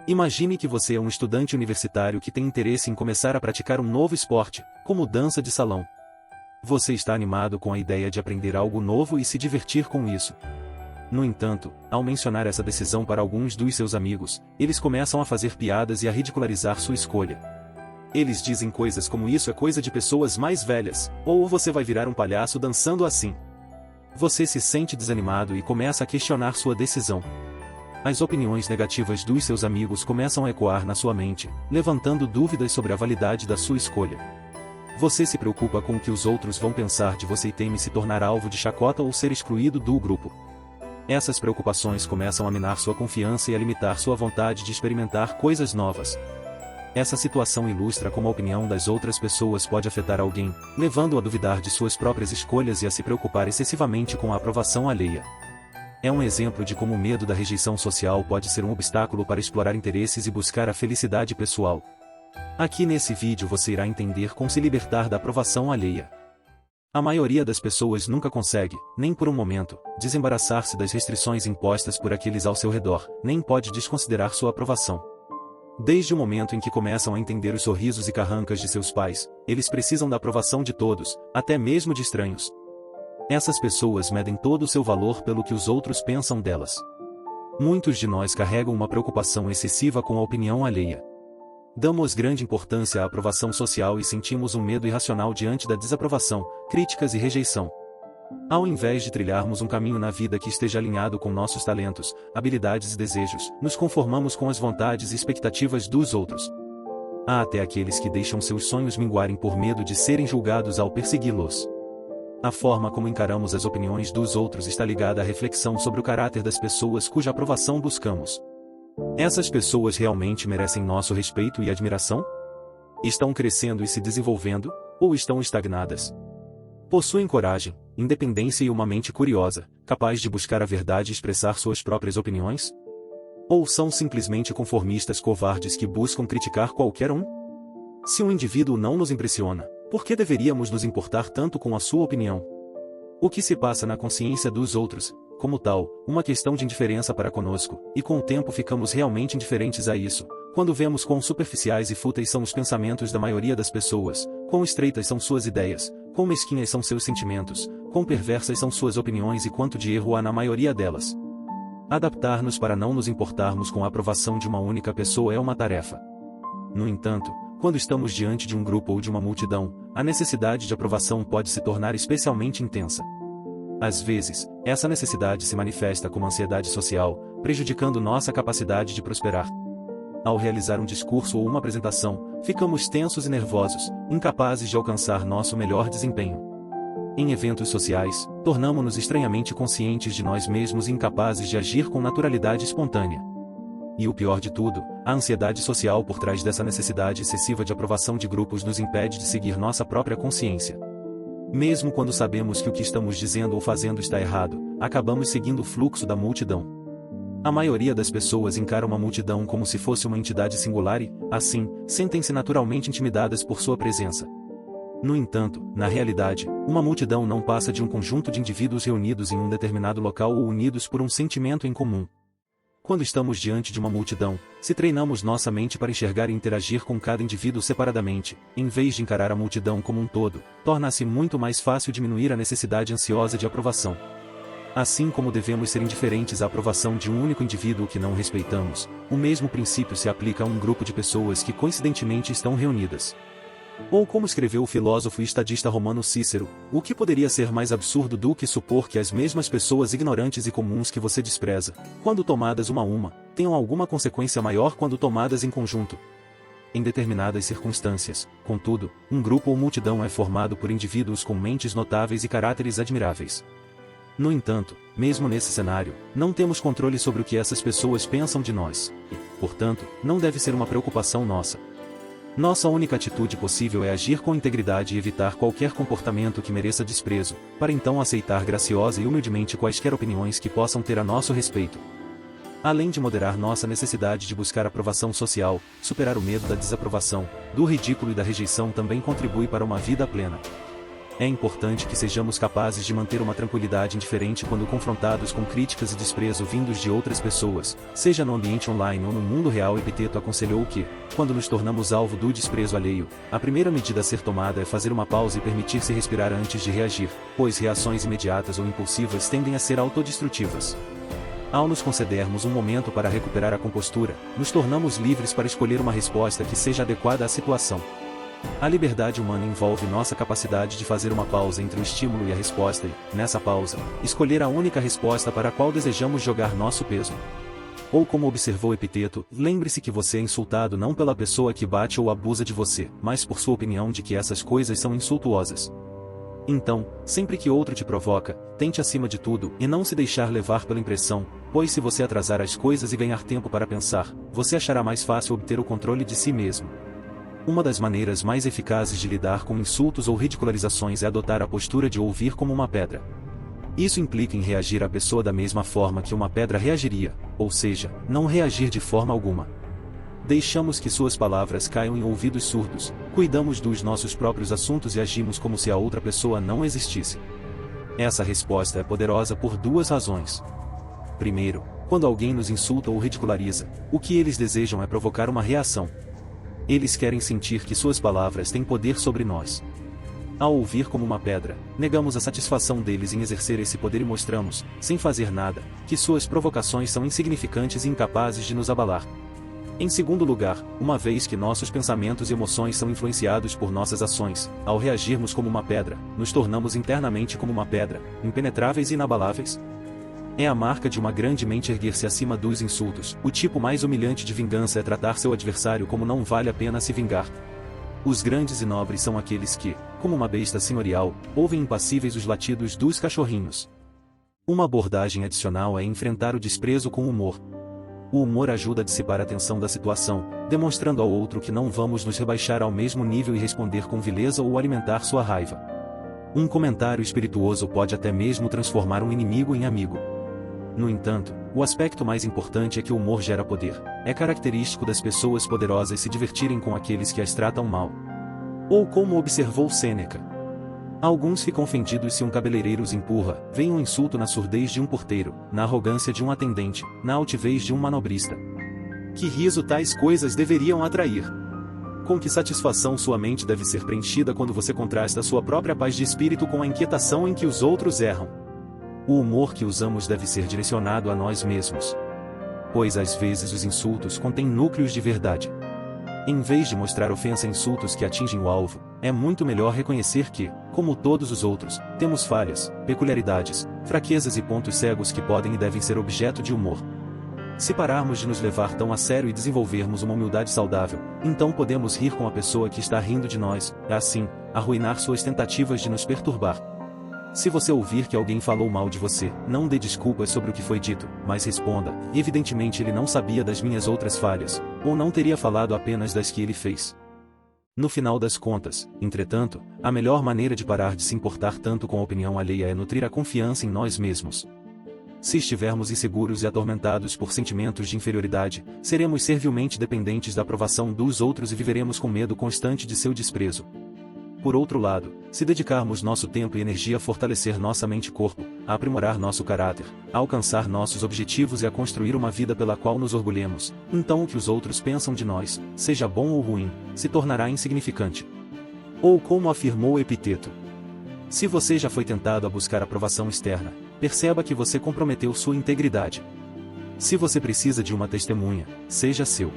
Imagine que você é um estudante universitário que tem interesse em começar a praticar um novo esporte, como dança de salão. Você está animado com a ideia de aprender algo novo e se divertir com isso. No entanto, ao mencionar essa decisão para alguns dos seus amigos, eles começam a fazer piadas e a ridicularizar sua escolha. Eles dizem coisas como isso é coisa de pessoas mais velhas, ou você vai virar um palhaço dançando assim. Você se sente desanimado e começa a questionar sua decisão. As opiniões negativas dos seus amigos começam a ecoar na sua mente, levantando dúvidas sobre a validade da sua escolha. Você se preocupa com o que os outros vão pensar de você e teme se tornar alvo de chacota ou ser excluído do grupo. Essas preocupações começam a minar sua confiança e a limitar sua vontade de experimentar coisas novas. Essa situação ilustra como a opinião das outras pessoas pode afetar alguém, levando-o a duvidar de suas próprias escolhas e a se preocupar excessivamente com a aprovação alheia. É um exemplo de como o medo da rejeição social pode ser um obstáculo para explorar interesses e buscar a felicidade pessoal. Aqui nesse vídeo você irá entender como se libertar da aprovação alheia. A maioria das pessoas nunca consegue, nem por um momento, desembaraçar-se das restrições impostas por aqueles ao seu redor, nem pode desconsiderar sua aprovação. Desde o momento em que começam a entender os sorrisos e carrancas de seus pais, eles precisam da aprovação de todos, até mesmo de estranhos. Essas pessoas medem todo o seu valor pelo que os outros pensam delas. Muitos de nós carregam uma preocupação excessiva com a opinião alheia. Damos grande importância à aprovação social e sentimos um medo irracional diante da desaprovação, críticas e rejeição. Ao invés de trilharmos um caminho na vida que esteja alinhado com nossos talentos, habilidades e desejos, nos conformamos com as vontades e expectativas dos outros. Há até aqueles que deixam seus sonhos minguarem por medo de serem julgados ao persegui-los. A forma como encaramos as opiniões dos outros está ligada à reflexão sobre o caráter das pessoas cuja aprovação buscamos. Essas pessoas realmente merecem nosso respeito e admiração? Estão crescendo e se desenvolvendo, ou estão estagnadas? Possuem coragem, independência e uma mente curiosa, capaz de buscar a verdade e expressar suas próprias opiniões? Ou são simplesmente conformistas covardes que buscam criticar qualquer um? Se um indivíduo não nos impressiona, por que deveríamos nos importar tanto com a sua opinião? O que se passa na consciência dos outros, como tal, uma questão de indiferença para conosco, e com o tempo ficamos realmente indiferentes a isso, quando vemos quão superficiais e fúteis são os pensamentos da maioria das pessoas, quão estreitas são suas ideias, quão mesquinhas são seus sentimentos, quão perversas são suas opiniões e quanto de erro há na maioria delas. Adaptar-nos para não nos importarmos com a aprovação de uma única pessoa é uma tarefa. No entanto, quando estamos diante de um grupo ou de uma multidão, a necessidade de aprovação pode se tornar especialmente intensa. Às vezes, essa necessidade se manifesta como ansiedade social, prejudicando nossa capacidade de prosperar. Ao realizar um discurso ou uma apresentação, ficamos tensos e nervosos, incapazes de alcançar nosso melhor desempenho. Em eventos sociais, tornamo-nos estranhamente conscientes de nós mesmos e incapazes de agir com naturalidade espontânea. E o pior de tudo, a ansiedade social por trás dessa necessidade excessiva de aprovação de grupos nos impede de seguir nossa própria consciência. Mesmo quando sabemos que o que estamos dizendo ou fazendo está errado, acabamos seguindo o fluxo da multidão. A maioria das pessoas encara uma multidão como se fosse uma entidade singular e, assim, sentem-se naturalmente intimidadas por sua presença. No entanto, na realidade, uma multidão não passa de um conjunto de indivíduos reunidos em um determinado local ou unidos por um sentimento em comum. Quando estamos diante de uma multidão, se treinamos nossa mente para enxergar e interagir com cada indivíduo separadamente, em vez de encarar a multidão como um todo, torna-se muito mais fácil diminuir a necessidade ansiosa de aprovação. Assim como devemos ser indiferentes à aprovação de um único indivíduo que não respeitamos, o mesmo princípio se aplica a um grupo de pessoas que coincidentemente estão reunidas. Ou como escreveu o filósofo e estadista romano Cícero, o que poderia ser mais absurdo do que supor que as mesmas pessoas ignorantes e comuns que você despreza, quando tomadas uma a uma, tenham alguma consequência maior quando tomadas em conjunto? Em determinadas circunstâncias, contudo, um grupo ou multidão é formado por indivíduos com mentes notáveis e caráteres admiráveis. No entanto, mesmo nesse cenário, não temos controle sobre o que essas pessoas pensam de nós, e, portanto, não deve ser uma preocupação nossa. Nossa única atitude possível é agir com integridade e evitar qualquer comportamento que mereça desprezo, para então aceitar graciosa e humildemente quaisquer opiniões que possam ter a nosso respeito. Além de moderar nossa necessidade de buscar aprovação social, superar o medo da desaprovação, do ridículo e da rejeição também contribui para uma vida plena. É importante que sejamos capazes de manter uma tranquilidade indiferente quando confrontados com críticas e desprezo vindos de outras pessoas, seja no ambiente online ou no mundo real. Epiteto aconselhou que, quando nos tornamos alvo do desprezo alheio, a primeira medida a ser tomada é fazer uma pausa e permitir-se respirar antes de reagir, pois reações imediatas ou impulsivas tendem a ser autodestrutivas. Ao nos concedermos um momento para recuperar a compostura, nos tornamos livres para escolher uma resposta que seja adequada à situação. A liberdade humana envolve nossa capacidade de fazer uma pausa entre o estímulo e a resposta e, nessa pausa, escolher a única resposta para a qual desejamos jogar nosso peso. Ou como observou Epiteto, lembre-se que você é insultado não pela pessoa que bate ou abusa de você, mas por sua opinião de que essas coisas são insultuosas. Então, sempre que outro te provoca, tente acima de tudo e não se deixar levar pela impressão, pois se você atrasar as coisas e ganhar tempo para pensar, você achará mais fácil obter o controle de si mesmo. Uma das maneiras mais eficazes de lidar com insultos ou ridicularizações é adotar a postura de ouvir como uma pedra. Isso implica em reagir à pessoa da mesma forma que uma pedra reagiria, ou seja, não reagir de forma alguma. Deixamos que suas palavras caiam em ouvidos surdos, cuidamos dos nossos próprios assuntos e agimos como se a outra pessoa não existisse. Essa resposta é poderosa por duas razões. Primeiro, quando alguém nos insulta ou ridiculariza, o que eles desejam é provocar uma reação. Eles querem sentir que suas palavras têm poder sobre nós. Ao ouvir como uma pedra, negamos a satisfação deles em exercer esse poder e mostramos, sem fazer nada, que suas provocações são insignificantes e incapazes de nos abalar. Em segundo lugar, uma vez que nossos pensamentos e emoções são influenciados por nossas ações, ao reagirmos como uma pedra, nos tornamos internamente como uma pedra, impenetráveis e inabaláveis. É a marca de uma grande mente erguer-se acima dos insultos. O tipo mais humilhante de vingança é tratar seu adversário como não vale a pena se vingar. Os grandes e nobres são aqueles que, como uma besta senhorial, ouvem impassíveis os latidos dos cachorrinhos. Uma abordagem adicional é enfrentar o desprezo com humor. O humor ajuda a dissipar a tensão da situação, demonstrando ao outro que não vamos nos rebaixar ao mesmo nível e responder com vileza ou alimentar sua raiva. Um comentário espirituoso pode até mesmo transformar um inimigo em amigo. No entanto, o aspecto mais importante é que o humor gera poder. É característico das pessoas poderosas se divertirem com aqueles que as tratam mal. Ou como observou Sêneca. Alguns ficam ofendidos se um cabeleireiro os empurra, veem um insulto na surdez de um porteiro, na arrogância de um atendente, na altivez de um manobrista. Que riso tais coisas deveriam atrair! Com que satisfação sua mente deve ser preenchida quando você contrasta sua própria paz de espírito com a inquietação em que os outros erram. O humor que usamos deve ser direcionado a nós mesmos. Pois às vezes os insultos contêm núcleos de verdade. Em vez de mostrar ofensa a insultos que atingem o alvo, é muito melhor reconhecer que, como todos os outros, temos falhas, peculiaridades, fraquezas e pontos cegos que podem e devem ser objeto de humor. Se pararmos de nos levar tão a sério e desenvolvermos uma humildade saudável, então podemos rir com a pessoa que está rindo de nós, e assim, arruinar suas tentativas de nos perturbar. Se você ouvir que alguém falou mal de você, não dê desculpas sobre o que foi dito, mas responda: evidentemente ele não sabia das minhas outras falhas, ou não teria falado apenas das que ele fez. No final das contas, entretanto, a melhor maneira de parar de se importar tanto com a opinião alheia é nutrir a confiança em nós mesmos. Se estivermos inseguros e atormentados por sentimentos de inferioridade, seremos servilmente dependentes da aprovação dos outros e viveremos com medo constante de seu desprezo. Por outro lado, se dedicarmos nosso tempo e energia a fortalecer nossa mente e corpo, a aprimorar nosso caráter, a alcançar nossos objetivos e a construir uma vida pela qual nos orgulhemos, então o que os outros pensam de nós, seja bom ou ruim, se tornará insignificante. Ou como afirmou Epiteto: se você já foi tentado a buscar aprovação externa, perceba que você comprometeu sua integridade. Se você precisa de uma testemunha, seja seu.